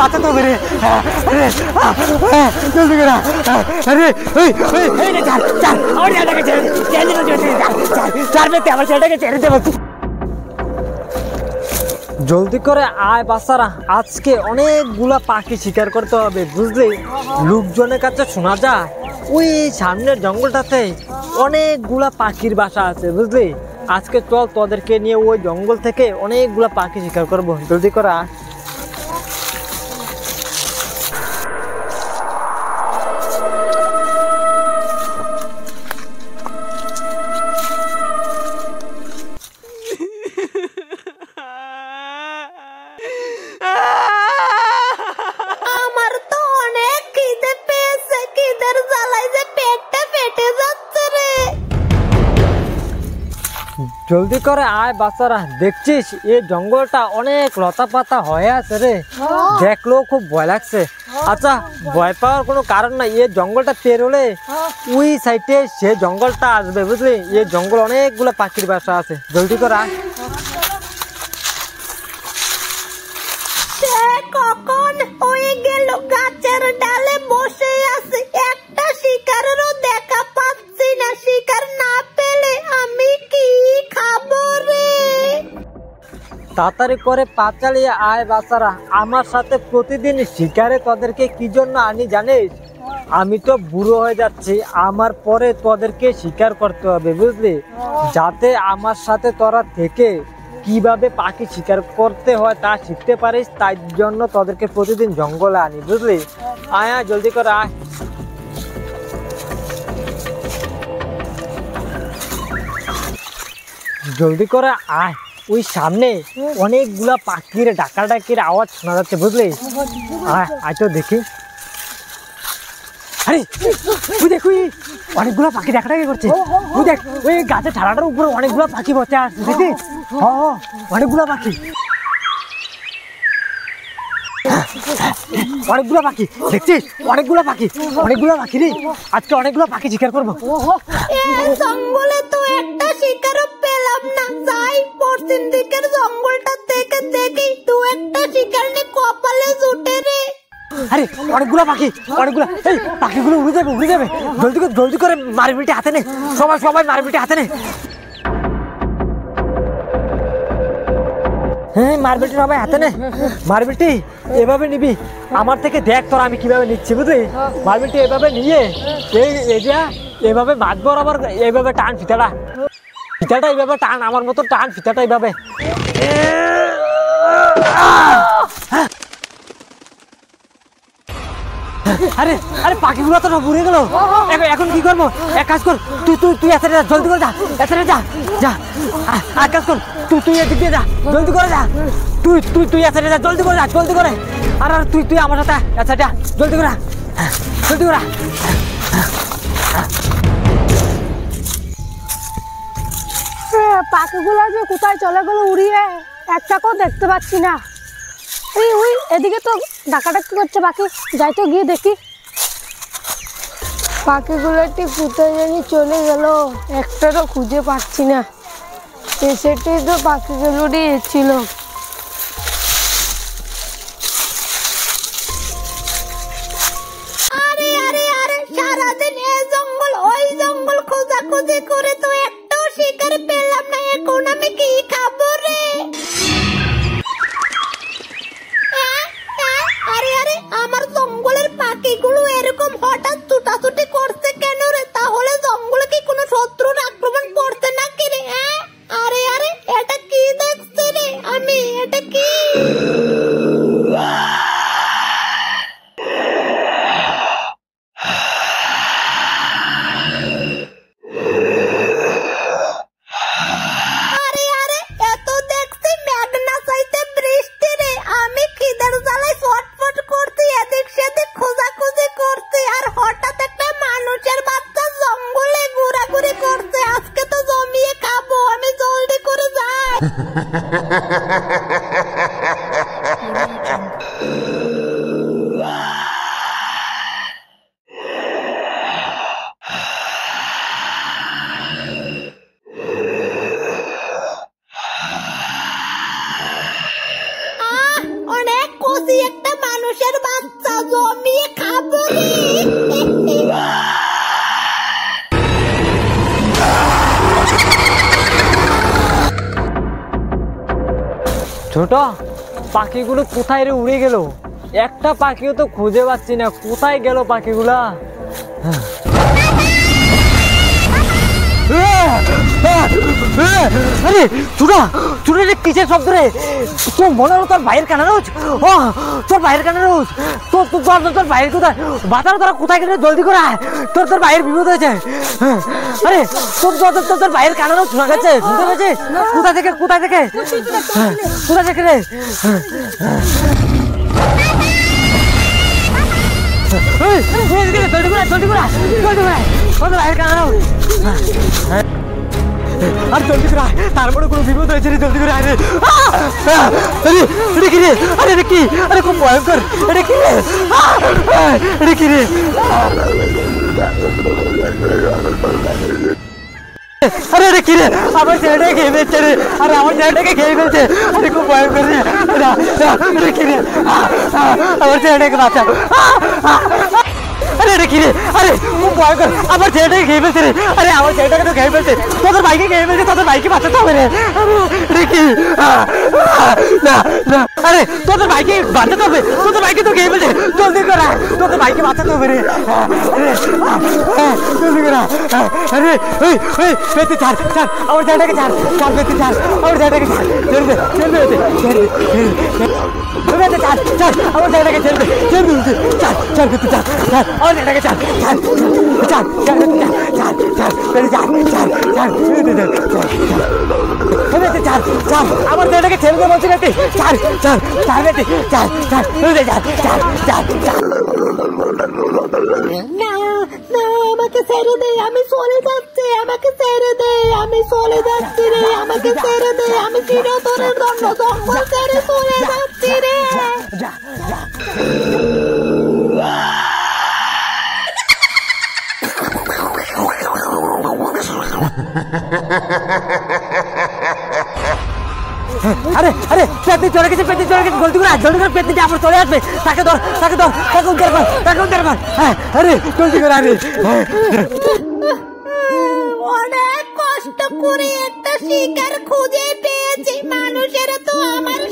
বাঁচাতে হবে রে। জলদি করে আরে আমার ছেলেটাকে ছেড়ে আমার ছেলেটাকে ছেড়ে দেবো। জলদি করে আয় বাচ্চারা, আজকে অনেকগুলা পাখি শিকার করতে হবে বুঝলি। লোকজনের কাছে শোনা যায় ওই সামনের জঙ্গলটাতে অনেকগুলা পাখির বাসা আছে বুঝলি। আজকে চল তোদেরকে নিয়ে ওই জঙ্গল থেকে অনেকগুলা পাখি শিকার করবো। জলদি করে আয়। জলদি করে আয় বাচ্চারা, দেখছিস এই জঙ্গলটা অনেক লতা পাতা হয়ে আছে রে, দেখলেও খুব ভয় লাগছে। আচ্ছা ভয় পাওয়ার কোনো কারণ নাই, এই জঙ্গলটা পেরোলে ওই সাইডে সে জঙ্গলটা আসবে বুঝলি। এই জঙ্গল অনেকগুলো পাখির বাসা আছে। জলদি করে আয়। কখন হয়ে গেল গাছের ডালে বসে আছে, একটা শিকারেরও দেখা পাচ্ছি না। শিকার না পেলে আমি কি খাবো রে? তাড়াতাড়ি করে পা চালিয়ে আয় বাচ্চারা, আমার সাথে প্রতিদিন শিকারে তোদেরকে কি জন্য আনি জানিস? আমি তো বুড়ো হয়ে যাচ্ছি, আমার পরে তোদেরকে শিকার করতে হবে বুঝলি, যাতে আমার সাথে তোরা থেকে কিভাবে পাখি শিকার করতে হয় তা শিখতে পারিস। তাই জন্য তোদেরকে প্রতিদিন জঙ্গলে আনি বুঝলি। আয় আয় জলদি করে আয়। জলদি করে আয়, ওই সামনে অনেকগুলা পাখির ডাকাডাকির আওয়াজ শোনা যাচ্ছে বুঝলি। আয় আয় তো দেখি। আরে তুই দেখ অনেকগুলো পাখি ডাকাডাকি করছে। তুই দেখ ওই গাছের ঠাড়াটার উপরে অনেকগুলো পাখি বসে আসছে দেখি। অনেকগুলো পাখি, অনেকগুলো পাখি দেখছিস? অনেকগুলো পাখি, অনেকগুলো পাখি রে। আজকে অনেকগুলো পাখি শিকার করবো। জঙ্গলে তো একটা শিকারও পেলাম না। যাই পশ্চিম দিকের জঙ্গলটা থেকে দেখি দু একটা শিকার নিয়ে কপালে জুটে রে। আরে অনেকগুলো পাখি, অনেকগুলো। এই পাখিগুলো উড়ে যাবে, উড়ে যাবে। জলদি করে মারবিলটি হাতে নে, সবাই মারবিলটি হাতে নে। হ্যাঁ মারবিলটি সবাই হাতে নে। মারবিলটি এভাবে নিবি, আমার থেকে দেখ তোরা আমি কিভাবে নিচ্ছি বুঝলি। মারবিলটি এভাবে নিয়ে এভাবে মাছ বরাবর এইভাবে টান ফিতাটা এইভাবে টান, আমার মতো টান ফিতাটা এইভাবে। আরে আরে পাখিগুলো তো উড়ে গেল, এখন কি করবো? এক কাজ কর, তুই এসে যা, জলদি করে যা, এসে যা। আর কাজ কর, তুই এদিক দিয়ে যা, জলদি করে যা। তুই এসে যা, জলদি করে যা, জলদি করে। আর তুই আমার সাথে এসে যা, জলদি করে পাখিগুলো যে কোথায় চলে গেল উড়িয়ে, একটাকেও দেখতে পাচ্ছি না। ওই এদিকে তো ডাকাডাকি করছে পাখি, যাই তো গিয়ে দেখি। পাখিগুলো ঠিক কোথায় জানি চলে গেল, একটারও খুঁজে পাচ্ছি না। সেটাই তো পাখিগুলোরই ছিল। সারাদিন এই জঙ্গল ওই জঙ্গল খোঁজাখুঁজি করে তো একটাও শিকার পেলাম না। এখন আমি কি খাবো রে? আরে আমার জঙ্গলের পাখিগুলো এরকম হঠাৎ ছুটাছুটি করছে কেন রে? তাহলে জঙ্গলে কি কোনো শত্রুর আক্রমণ করছে নাকি রে? আরে এটা কি দেখছি রে আমি? এটা কি? অনেক কচি একটা মানুষ মানুষের বাচ্চা জমিয়ে খাবো রে। ছোট, পাখিগুলো কোথায় রে উড়ে গেল? একটা পাখিও তো খুঁজে পাচ্ছি না, কোথায় গেল পাখিগুলা? আরে চুরা চুরা রে, কিসের শব্দ রে? তোর মনে হলো তোর ভাইয়ের কানা রোজ? ও তোর ভাইয়ের কানা রোজ, তোর তোর তোর তোর ভাইয়ের কোথায়? বাতারো তোরা কোথায় গেলে? জলদি করে আয়, তোর তোর ভাইয়ের বিপদ হয়েছে। আরে তোর তোর তোর তোর ভাইয়ের কানা রোজ শোনা গেছে, শুনতে পেয়েছে? কোথা থেকে কোথায় থেকে কোথা থেকে রে? জলদি করে জলদি করে জলদি করে, তোর ভাইয়ের কানা রোজ। আর জলদি করে আয়, তারপরে কোনো বিপদ হয়েছে রে, জলদি করে আয় রে। আরে এটা কি রে? আরে এটা কি? আরে খুব ভয়ঙ্কর, এটা কি রে? এটা কি রে? আরে এটা কি রে? আমার ছেলেটাকে খেয়ে ফেলছে রে, আরে আমার ছেলেটাকে খেয়ে ফেলছে। আরে খুব ভয়ঙ্কর রে, এটা কি রে? আমার ছেলেটাকে বাঁচা। আরে এটা কি রে? আরে খুব ভয়ঙ্কর, আমার ছেলেটাকে খেয়ে ফেলছে রে। আরে আমার ছেলেটাকে তো খেয়ে ফেলছে, তোদের ভাইকে খেয়ে ফেলছে, তোদের ভাইকে বাঁচাতে হবে রে। আরে কি? না না, আরে তোদের ভাইকে বাঁচাতে হবে, তোদের ভাইকে তো খেয়ে ফেলছে, জলদি করা, তোদের ভাইকে বাঁচাতে হবে রে। জলদি করা। আরে ওই ওই পেতে ছাড় ছাড়, আমার ছেলেটাকে ছাড় ছাড়, পেতে ছাড়, আমার ছেলেটাকে ছাড়, ছেড়ে ছেড়ে পেতে ছাড় ছাড়, আমার ছেলেটাকে ছেড়ে ছেড়ে ছাড় ছাড়, পেতে ছাড় ছাড়, আমার ছেলেটাকে ছাড় ছাড় ছাড় ছাড়, ছাড় ছাড়, পেতে ছাড় ছাড় ছাড়, পেতে ছাড় ছাড়, আমার ছেলেটাকে ছেড়ে দে বলছি পেতে ছাড় ছাড় ছাড়, পেতে ছাড় ছাড়, পেতে ছাড় ছাড় ছাড় ছাড়। না না, আমাকে ছেড়ে দে, আমি চলে যাচ্ছি, আমাকে ছেড়ে দে, আমি চলে যাচ্ছি রে, আমাকে ছেড়ে দে, আমি চিরতরের জন্য জঙ্গল ছেড়ে চলে যাচ্ছি রে। যা যা। আরে আরে পেতনি চলে গেছে, পেতনি চলে গেছে, জলদি করে জলদি করে, পেতনিটা আবার চলে আসবে, তাকে ধর তাকে ধর, তাকে উদ্ধার কর, তাকে উদ্ধার কর। হ্যাঁ আরে জলদি করে, আরে অনেক কষ্ট করে একটা শিকার খুঁজে পেয়েছি, মানুষেরা তো আমার